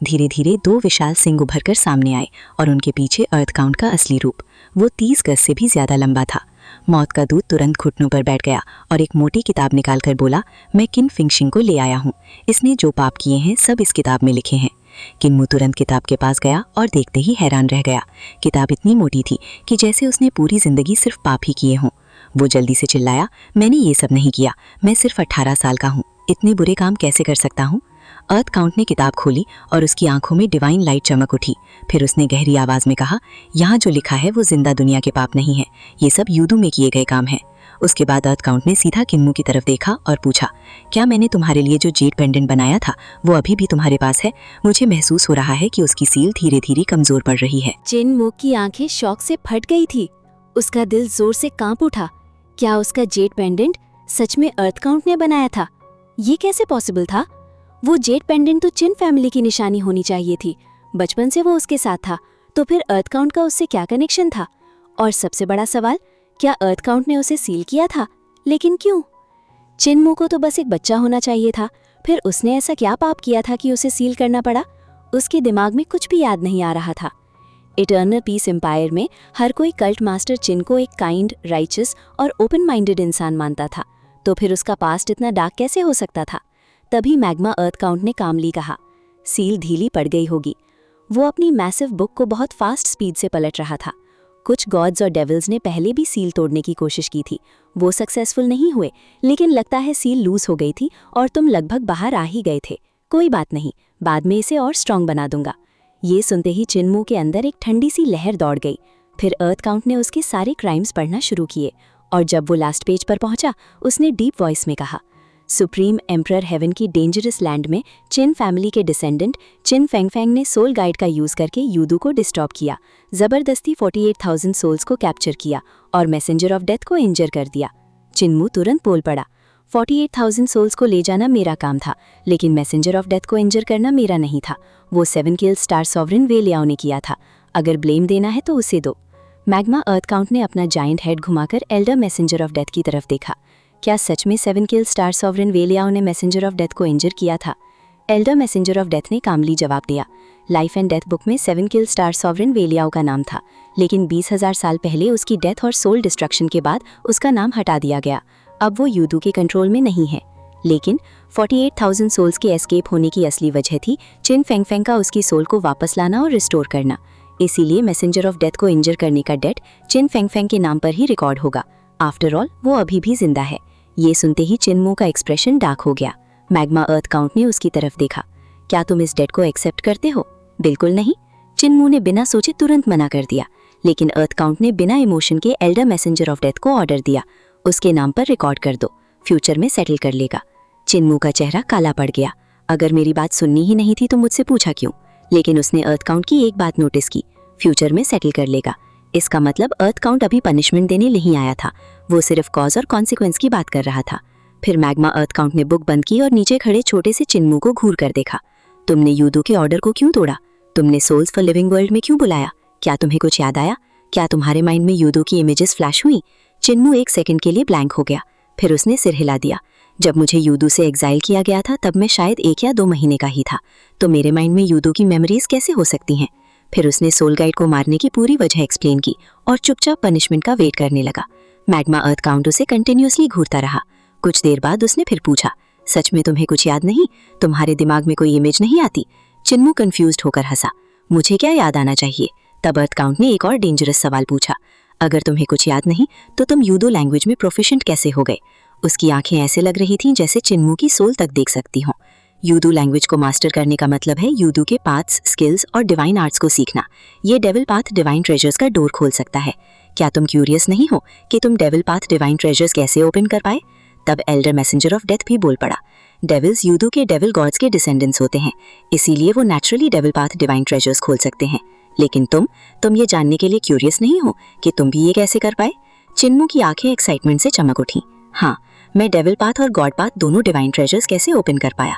धीरे धीरे 2 विशाल सिंह उभरकर सामने आए और उनके पीछे अर्थ काउंट का असली रूप। वो 30 गज से भी ज्यादा लंबा था। मौत का दूत तुरंत घुटनों पर बैठ गया और एक मोटी किताब निकालकर बोला, मैं किन फिंगशिंग को ले आया हूँ। इसने जो पाप किए हैं सब इस किताब में लिखे हैं। किन्मू तुरंत किताब के पास गया और देखते ही हैरान रह गया। किताब इतनी मोटी थी कि जैसे उसने पूरी जिंदगी सिर्फ पाप ही किए हों। वो जल्दी से चिल्लाया, मैंने ये सब नहीं किया, मैं सिर्फ 18 साल का हूँ, इतने बुरे काम कैसे कर सकता हूँ। अर्थ काउंट ने किताब खोली और उसकी आंखों में डिवाइन लाइट चमक उठी। फिर उसने गहरी आवाज में कहा, यहाँ जो लिखा है वो जिंदा दुनिया के पाप नहीं है, ये सब यूदू में किए गए काम है। उसके बाद अर्थ काउंट ने सीधा किन्मू की तरफ देखा और पूछा, क्या मैंने तुम्हारे लिए जो जेड पेंडेंट बनाया था वो अभी भी तुम्हारे पास है? मुझे महसूस हो रहा है कि उसकी सील धीरे धीरे कमजोर पड़ रही है। चिन्मू की आंखें शौक से फट गई थी। उसका दिल जोर से कांप उठा। क्या उसका जेड पेंडेंट सच में अर्थ काउंट ने बनाया था? ये कैसे पॉसिबल था? वो जेड पेंडेंट तो चिन फैमिली की निशानी होनी चाहिए थी। बचपन से वो उसके साथ था, तो फिर अर्थ काउंट का उससे क्या कनेक्शन था? और सबसे बड़ा सवाल, क्या अर्थ काउंट ने उसे सील किया था? लेकिन क्यों? चिन्मू को तो बस एक बच्चा होना चाहिए था, फिर उसने ऐसा क्या पाप किया था कि उसे सील करना पड़ा? उसके दिमाग में कुछ भी याद नहीं आ रहा था। इटर्नल पीस एम्पायर में हर कोई कल्ट मास्टर चिन को एक काइंड, राइचस और ओपन माइंडेड इंसान मानता था, तो फिर उसका पास्ट इतना डार्क कैसे हो सकता था? तभी मैग्मा अर्थ काउंट ने कामली कहा, सील ढीली पड़ गई होगी। वो अपनी मैसिव बुक को बहुत फास्ट स्पीड से पलट रहा था। कुछ गॉड्स और डेविल्स ने पहले भी सील तोड़ने की कोशिश की थी, वो सक्सेसफुल नहीं हुए, लेकिन लगता है सील लूज हो गई थी और तुम लगभग बाहर आ ही गए थे। कोई बात नहीं, बाद में इसे और स्ट्रांग बना दूंगा। ये सुनते ही चिन्मू के अंदर एक ठंडी सी लहर दौड़ गई। फिर अर्थ काउंट ने उसके सारे क्राइम्स पढ़ना शुरू किए और जब वो लास्ट पेज पर पहुंचा, उसने डीप वॉइस में कहा, सुप्रीम एम्परर हेवन की डेंजरस लैंड में चिन फैमिली के डिसेंडेंट चिन फेंगफेंग ने सोल गाइड का यूज करके यूदू को डिस्टॉर्ब किया, जबरदस्ती 48,000 सोल्स को कैप्चर किया और मैसेंजर ऑफ डेथ को इंजर कर दिया। चिन्मू तुरंत बोल पड़ा, 48,000 सोल्स को ले जाना मेरा काम था, लेकिन मैसेंजर ऑफ डेथ को इंजर करना मेरा नहीं था। वो 7 किल स्टार सॉवरेन वे लियाओ ने किया था। अगर ब्लेम देना है तो उसे दो। मैग्मा अर्थ काउंट ने अपना जायंट हेड घुमाकर एल्डर मैसेंजर ऑफ डेथ की तरफ देखा। क्या सच में 7 किल स्टार सॉवरेन वे लियाओ ने मैसेंजर ऑफ डेथ को इंजर किया था? एल्डर मैसेंजर ऑफ डेथ ने कामली जवाब दिया, लाइफ एंड डेथ बुक में 7 किल स्टार सॉवरेन वे लियाओ का नाम था, लेकिन 20,000 साल पहले उसकी डेथ और सोल डिस्ट्रक्शन के बाद उसका नाम हटा दिया गया। अब वो यूदू के कंट्रोल में नहीं है। लेकिन 48,000 सोल्स के एस्केप होने की असली वजह थी चिन फेंगफेंग का उसकी सोल को वापस लाना और रिस्टोर करना। इसीलिए मैसेंजर ऑफ डेथ को इंजर करने का डेट चिन फेंगफेंग के नाम पर ही रिकॉर्ड होगा। आफ्टर ऑल वो अभी भी जिंदा है। ये सुनते ही चिन्मू का एक्सप्रेशन डार्क हो गया। मैग्मा अर्थ काउंट ने उसकी तरफ देखा, क्या तुम इस डेट को एक्सेप्ट करते हो? बिल्कुल नहीं। चिन्मू ने बिना सोचे तुरंत मना कर दिया, लेकिन अर्थ काउंट ने बिना इमोशन के एल्डर मैसेंजर ऑफ डेथ को ऑर्डर दिया, उसके नाम पर रिकॉर्ड कर दो, फ्यूचर में सेटल कर लेगा। चिन्मू का चेहरा काला पड़ गया। अगर मेरी बात सुननी ही नहीं थी तो मुझसे पूछा क्यों? लेकिन उसने अर्थ काउंट की एक बात नोटिस की, फ्यूचर में सेटल कर लेगा। इसका मतलब अर्थ काउंट अभी पनिशमेंट देने नहीं आया था, वो सिर्फ कॉज और कॉन्सिक्वेंस की बात कर रहा था। फिर मैग्मा अर्थ काउंट ने बुक बंद की और नीचे खड़े छोटे से चिन्मू को घूर कर देखा। तुमने यूदू के ऑर्डर को क्यों तोड़ा? तुमने सोल्स फॉर लिविंग वर्ल्ड में क्यों बुलाया? क्या तुम्हें कुछ याद आया? क्या तुम्हारे माइंड में यूदू की इमेजेस फ्लैश हुई? चिन्मू एक सेकंड के लिए ब्लैंक हो गया, फिर उसने सिर हिला दिया। जब मुझे यूदू से एग्जाइल किया गया था तब मैं शायद 1 या 2 महीने का ही था, तो मेरे माइंड में यूदू की मेमोरीज कैसे हो सकती हैं? फिर उसने सोल गाइड को मारने की पूरी वजह एक्सप्लेन की और चुपचाप पनिशमेंट का वेट करने लगा। मैग्मा अर्थ काउंट उसे कंटिन्यूअसली घूरता रहा। कुछ देर बाद उसने फिर पूछा, सच में तुम्हें कुछ याद नहीं? तुम्हारे दिमाग में कोई इमेज नहीं आती? चिन्मू कंफ्यूज्ड होकर हंसा, मुझे क्या याद आना चाहिए? तब अर्थ काउंट ने एक और डेंजरस सवाल पूछा, अगर तुम्हें कुछ याद नहीं तो तुम यूदो लैंग्वेज में प्रोफिशिएंट कैसे हो गए? उसकी आंखें ऐसे लग रही थीं जैसे चिन्मू की सोल तक देख सकती हों। यूदू लैंग्वेज को मास्टर करने का मतलब है यूदू के पाथ्स, स्किल्स और डिवाइन आर्ट्स को सीखना। ये डेविल पाथ डिवाइन ट्रेजर्स का डोर खोल सकता है। क्या तुम क्यूरियस नहीं हो कि तुम डेविल पाथ डिवाइन ट्रेजर्स कैसे ओपन कर पाए? तब एल्डर मैसेंजर ऑफ डेथ भी बोल पड़ा, डेविल्स यूदू के डेविल गॉड्स के डिसेंडेंट्स होते हैं, इसीलिए वो naturally devil path divine treasures खोल सकते हैं। लेकिन तुम ये जानने के लिए क्यूरियस नहीं हो कि तुम भी ये कैसे कर पाए? चिन्मू की आंखें एक्साइटमेंट से चमक उठी। हाँ, मैं डेविल पाथ और गॉड पाथ दोनों डिवाइन ट्रेजर्स कैसे ओपन कर पाया?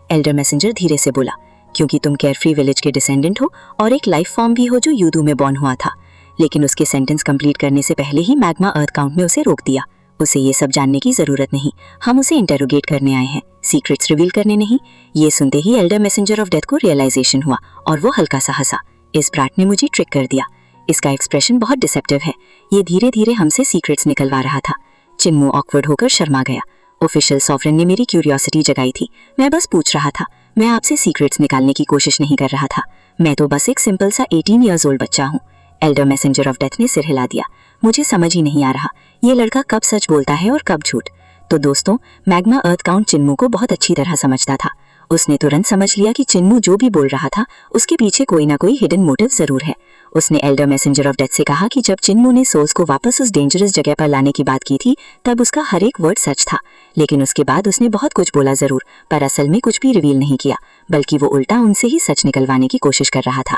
एल्डर मैसेंजर धीरे से बोला, क्योंकि तुम केयरफ्री विलेज के डिसेंडेंट हो और एक लाइफ फॉर्म भी हो जो यूदू में बॉर्न हुआ था। लेकिन उसके सेंटेंस कंप्लीट करने से पहले ही मैग्मा अर्थ काउंट ने उसे रोक दिया। उसे ये सब जानने की जरूरत नहीं, हम उसे इंटेरोगेट करने आए हैं, सीक्रेट्स रिवील करने नहीं। ये सुनते ही एल्डर मैसेंजर ऑफ डेथ को रियलाइजेशन हुआ और वो हल्का सा हंसा, इस ब्राट ने मुझे ट्रिक कर दिया। इसका एक्सप्रेशन बहुत डिसेप्टिव है, ये धीरे धीरे हमसे सीक्रेट्स निकलवा रहा था। चिन्मू ऑकवर्ड होकर शर्मा गया। ऑफिशियल सॉवरेन ने मेरी क्यूरियोसिटी जगाई थी, मैं बस पूछ रहा था, मैं आपसे सीक्रेट्स निकालने की कोशिश नहीं कर रहा था। मैं तो बस एक सिंपल सा 18 ईयर्स ओल्ड बच्चा हूँ। एल्डर मैसेंजर ऑफ डेथ ने सिर हिला दिया। मुझे समझ ही नहीं आ रहा ये लड़का कब सच बोलता है और कब झूठ। तो दोस्तों, मैग्मा अर्थ काउंट चिन्मू को बहुत अच्छी तरह समझता था। उसने तुरंत समझ लिया कि चिन्मू जो भी बोल रहा था उसके पीछे कोई ना कोई हिडन मोटिव जरूर है। उसने एल्डर मैसेंजर ऑफ डेथ से कहा कि जब चिन्मू ने सोल्स को वापस उस डेंजरस जगह पर लाने की बात की थी तब उसका हर एक वर्ड सच था। लेकिन उसके बाद उसने बहुत कुछ बोला जरूर, पर असल में कुछ भी रिवील नहीं किया, बल्कि वो उल्टा उनसे ही सच निकलवाने की कोशिश कर रहा था।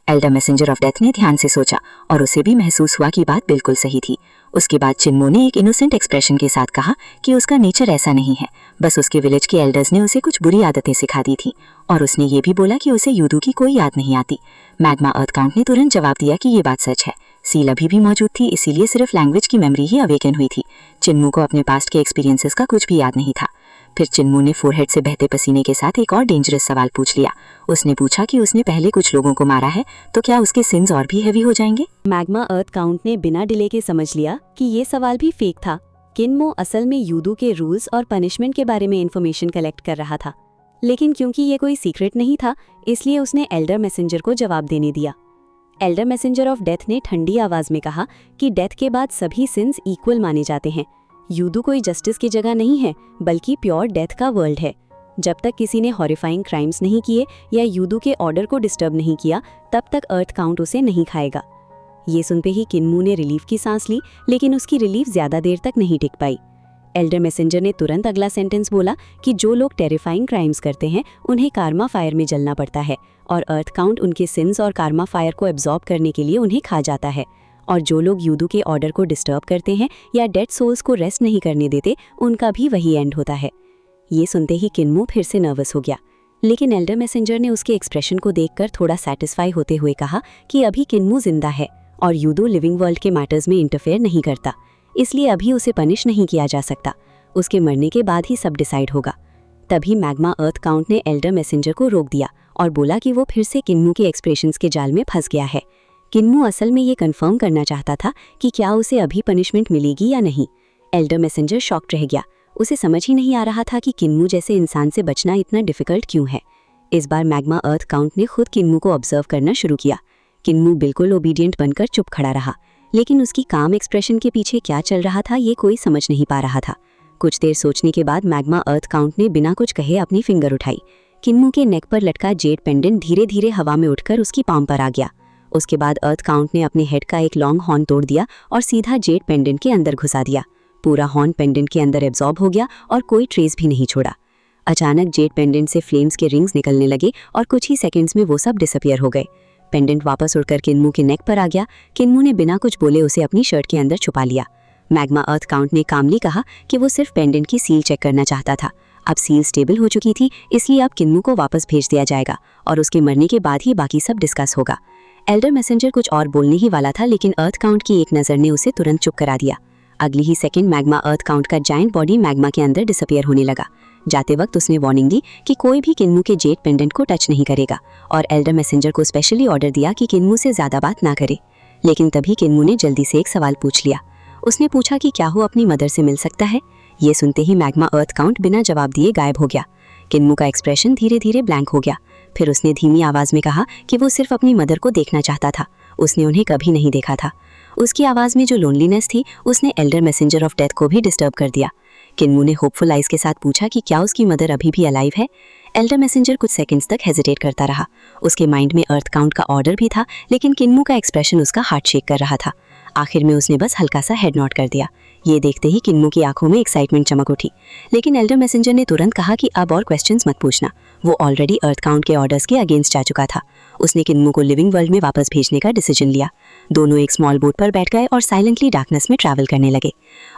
एल्डर मैसेंजर ऑफ डेथ ने ध्यान से सोचा और उसे भी महसूस हुआ कि बात बिल्कुल सही थी। उसके बाद चिन्मू ने एक इनोसेंट एक्सप्रेशन के साथ कहा कि उसका नेचर ऐसा नहीं है, बस उसके विलेज के एल्डर्स ने उसे कुछ बुरी आदतें सिखा दी थी। और उसने ये भी बोला कि उसे यूदू की कोई याद नहीं आती। मैग्मा अर्थ काउंट ने तुरंत जवाब दिया कि ये बात सच है। सील अभी भी मौजूद थी, इसीलिए सिर्फ लैंग्वेज की मेमोरी ही अवेकन हुई थी। चिन्मू को अपने पास्ट के एक्सपीरियंसेस का कुछ भी याद नहीं था। फिर चिन्मू ने फोरहेड से बहते पसीने के साथ एक और डेंजरस सवाल पूछ लिया। उसने पूछा कि उसने पहले कुछ लोगों को मारा है, तो क्या उसके सिन्स और भी हेवी हो जाएंगे? मैग्मा अर्थ काउंट ने बिना डिले के समझ लिया कि ये सवाल भी फेक था। किन्मो असल में यूदू के रूल्स और पनिशमेंट के बारे में इंफॉर्मेशन कलेक्ट कर रहा था, लेकिन क्योंकि ये कोई सीक्रेट नहीं था इसलिए उसने एल्डर मैसेंजर को जवाब देने दिया। एल्डर मैसेंजर ऑफ डेथ ने ठंडी आवाज में कहा कि डेथ के बाद सभी सिन्स इक्वल माने जाते हैं। यूदू कोई जस्टिस की जगह नहीं है, बल्कि प्योर डेथ का वर्ल्ड है। जब तक किसी ने हॉरिफाइंग क्राइम्स नहीं किए या यूदू के ऑर्डर को डिस्टर्ब नहीं किया, तब तक अर्थ काउंट उसे नहीं खाएगा। ये सुनते ही किन्मू ने रिलीफ की सांस ली, लेकिन उसकी रिलीफ ज्यादा देर तक नहीं टिक पाई। एल्डर मैसेंजर ने तुरंत अगला सेंटेंस बोला कि जो लोग टेरिफाइंग क्राइम्स करते हैं उन्हें कार्मा फायर में जलना पड़ता है, और अर्थ काउंट उनके सिन्स और कार्मा फायर को एब्जॉर्ब करने के लिए उन्हें खा जाता है। और जो लोग यूदू के ऑर्डर को डिस्टर्ब करते हैं या डेड सोल्स को रेस्ट नहीं करने देते, उनका भी वही एंड होता है। ये सुनते ही किन्मू फिर से नर्वस हो गया, लेकिन एल्डर मैसेंजर ने उसके एक्सप्रेशन को देखकर थोड़ा सेटिस्फाई होते हुए कहा कि अभी किन्मू जिंदा है और यूदू लिविंग वर्ल्ड के मैटर्स में इंटरफेयर नहीं करता, इसलिए अभी उसे पनिश नहीं किया जा सकता। उसके मरने के बाद ही सब डिसाइड होगा। तभी मैग्मा अर्थ काउंट ने एल्डर मैसेंजर को रोक दिया और बोला कि वो फिर से किन्मू के एक्सप्रेशंस के जाल में फंस गया है। किन्मू असल में ये कंफर्म करना चाहता था कि क्या उसे अभी पनिशमेंट मिलेगी या नहीं। एल्डर मैसेंजर शॉक्ड रह गया, उसे समझ ही नहीं आ रहा था कि किन्मू जैसे इंसान से बचना इतना डिफिकल्ट क्यों है। इस बार मैग्मा अर्थ काउंट ने खुद किन्मू को ऑब्जर्व करना शुरू किया। किन्मू बिल्कुल ओबीडियंट बनकर चुप खड़ा रहा, लेकिन उसकी काम एक्सप्रेशन के पीछे क्या चल रहा था ये कोई समझ नहीं पा रहा था। कुछ देर सोचने के बाद मैग्मा अर्थ काउंट ने बिना कुछ कहे अपनी फिंगर उठाई। किन्मू के नेक पर लटका जेड पेंडेंट धीरे धीरे हवा में उठकर उसकी पाम पर आ गया। उसके बाद अर्थ काउंट ने अपने हेड का एक लॉन्ग हॉर्न तोड़ दिया और सीधा जेड पेंडेंट के अंदर घुसा दिया। पूरा हॉर्न पेंडेंट के अंदर एब्जॉर्ब हो गया और कोई ट्रेस भी नहीं छोड़ा। अचानक जेड पेंडेंट से फ्लेम्स के रिंग्स निकलने लगे और कुछ ही सेकंड्स में वो सब डिसअपियर हो गए। पेंडेंट वापस उड़कर किन्मू के नेक पर आ गया। किन्मू ने बिना कुछ बोले उसे अपनी शर्ट के अंदर छुपा लिया। मैग्मा अर्थ काउंट ने कामली कहा कि वो सिर्फ पेंडेंट की सील चेक करना चाहता था। अब सील स्टेबल हो चुकी थी, इसलिए अब किन्मू को वापस भेज दिया जाएगा और उसके मरने के बाद ही बाकी सब डिस्कस होगा। एल्डर मैसेंजर कुछ और बोलने ही वाला था, लेकिन अर्थ काउंट की एक नज़र ने उसे तुरंत चुप करा दिया। अगली ही सेकंड मैग्मा अर्थ काउंट का जायंट बॉडी मैग्मा के अंदर डिसअपियर होने लगा। जाते वक्त उसने वार्निंग दी कि कोई भी किन्मू के जेड पेंडेंट को टच नहीं करेगा और एल्डर मैसेंजर को स्पेशली ऑर्डर दिया कि किन्मू से ज़्यादा बात ना करे। लेकिन तभी किन्मू ने जल्दी से एक सवाल पूछ लिया। उसने पूछा कि क्या वो अपनी मदर से मिल सकता है? ये सुनते ही मैग्मा अर्थ काउंट बिना जवाब दिए गायब हो गया। किन्मू का एक्सप्रेशन धीरे धीरे ब्लैंक हो गया। फिर उसने धीमी आवाज़ में कहा कि वो सिर्फ अपनी मदर को देखना चाहता था, उसने उन्हें कभी नहीं देखा था। उसकी आवाज़ में जो लोनलीनेस थी उसने एल्डर मैसेंजर ऑफ डेथ को भी डिस्टर्ब कर दिया। किन्मू ने होपफुल आइज़ के साथ पूछा कि क्या उसकी मदर अभी भी अलाइव है। एल्डर मैसेंजर कुछ सेकंड्स तक हेजिटेट करता रहा। उसके माइंड में अर्थ काउंट का ऑर्डर भी था, लेकिन किन्मू का एक्सप्रेशन उसका हार्ट शेक कर रहा था। आखिर में उसने बस हल्का सा हेड नॉट कर दिया। ये देखते ही किन्मू की आंखों में एक्साइटमेंट चमक उठी, लेकिन एल्डर मैसेंजर ने तुरंत कहा कि अब और क्वेश्चंस मत पूछना। वो ऑलरेडी अर्थ काउंट के ऑर्डर्स के अगेंस्ट जा चुका था। उसने किन्मू को लिविंग वर्ल्ड में वापस भेजने का डिसीजन लिया। दोनों एक स्मॉल बोट पर बैठ गए और साइलेंटली डार्कनेस में ट्रैवल करने लगे।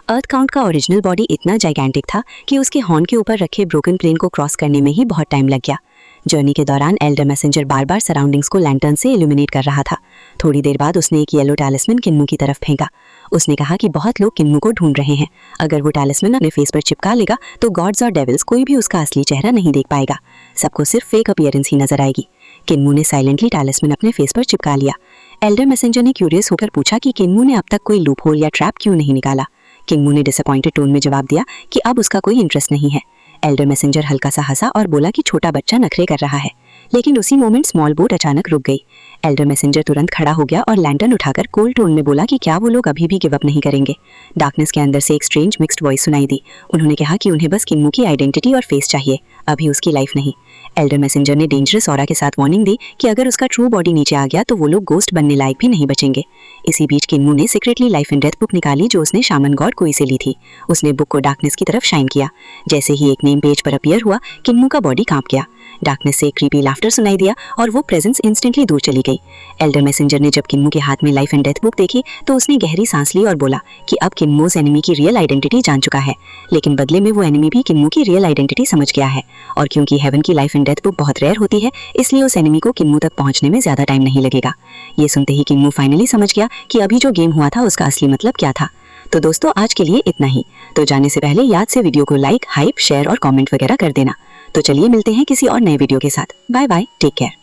अर्थ काउंट का ओरिजिनल बॉडी इतना जाइगेंटिक था कि उसके हॉर्न के ऊपर रखे ब्रोकन प्लेन को क्रॉस करने में ही बहुत टाइम लग गया। जर्नी के दौरान एल्डर मैसेंजर बार बार सराउंडिंग्स को लैंटर्न से इल्यूमिनेट कर रहा था। थोड़ी देर बाद उसने एक येलो टैलिस्मन किन्मू की तरफ फेंका। उसने कहा कि बहुत लोग किन्मू को ढूंढ रहे हैं। अगर वो टैलिस्मन अपने फेस पर चिपका लेगा तो गॉड्स और डेविल्स कोई भी उसका असली चेहरा नहीं देख पाएगा। सबको सिर्फ फेक अपीयरेंस ही नजर आएगी। किन्मू ने साइलेंटली टैलिस्मन अपने फेस पर चिपका लिया। एल्डर मैसेंजर ने क्यूरियस होकर पूछा कि किन्मू ने अब तक कोई लूप होल या ट्रैप क्यों नहीं निकाला। किन्मू ने डिसअपॉइंटेड टोन में जवाब दिया कि अब उसका कोई इंटरेस्ट नहीं है। एल्डर मैसेंजर हल्का सा हंसा और बोला कि छोटा बच्चा नखरे कर रहा है। लेकिन उसी मोमेंट स्मॉल बोट अचानक रुक गई। एल्डर मैसेंजर तुरंत खड़ा हो गया और लैंटर्न उठाकर कोल्ड टोन में बोला कि क्या वो लोग अभी भी गिव अप नहीं करेंगे। डार्कनेस के अंदर से एक स्ट्रेंज मिक्स्ड वॉइस सुनाई दी। उन्होंने कहा कि उन्हें बस किन्मू की आइडेंटिटी और फेस चाहिए, अभी उसकी लाइफ नहीं। एल्डर मैसेंजर ने डेंजरस ऑरा के साथ वार्निंग दी कि अगर उसका ट्रू बॉडी नीचे आ गया तो वो लोग गोस्ट बनने लायक भी नहीं बचेंगे। इसी बीच किन्मू ने secretly life and death book निकाली जो उसने शामन गॉड कोई से ली थी। उसने बुक को डार्कनेस की तरफ शाइन किया। जैसे ही एक नेम पेज पर अपीयर हुआ, किन्मू का बॉडी कांप गया। डार्कनेस से एक क्रीपी लाफ्टर सुनाई दिया और वो प्रेजेंस इंस्टेंटली दूर चली गई। एल्डर मैसेंजर ने जब किन्मू के हाथ में लाइफ एंड डेथ बुक देखी तो उसने गहरी सांस ली और बोला कि अब किन्मू उस एनिमी की रियल आइडेंटिटी जान चुका है, लेकिन बदले में वो एनिमी भी किन्मू की रियल आइडेंटिटी समझ गया है। और क्योंकि हेवन की लाइफ एंड डेथ बुक बहुत रेयर होती है, इसलिए उस एनिमी को किन्मू तक पहुंचने में ज्यादा टाइम नहीं लगेगा। ये सुनते ही किन्मू फाइनली समझ गया कि अभी जो गेम हुआ था उसका असली मतलब क्या था। तो दोस्तों आज के लिए इतना ही। तो जाने से पहले याद से वीडियो को लाइक, हाइप, शेयर और कमेंट वगैरह कर देना। तो चलिए मिलते हैं किसी और नए वीडियो के साथ। Bye bye, take care.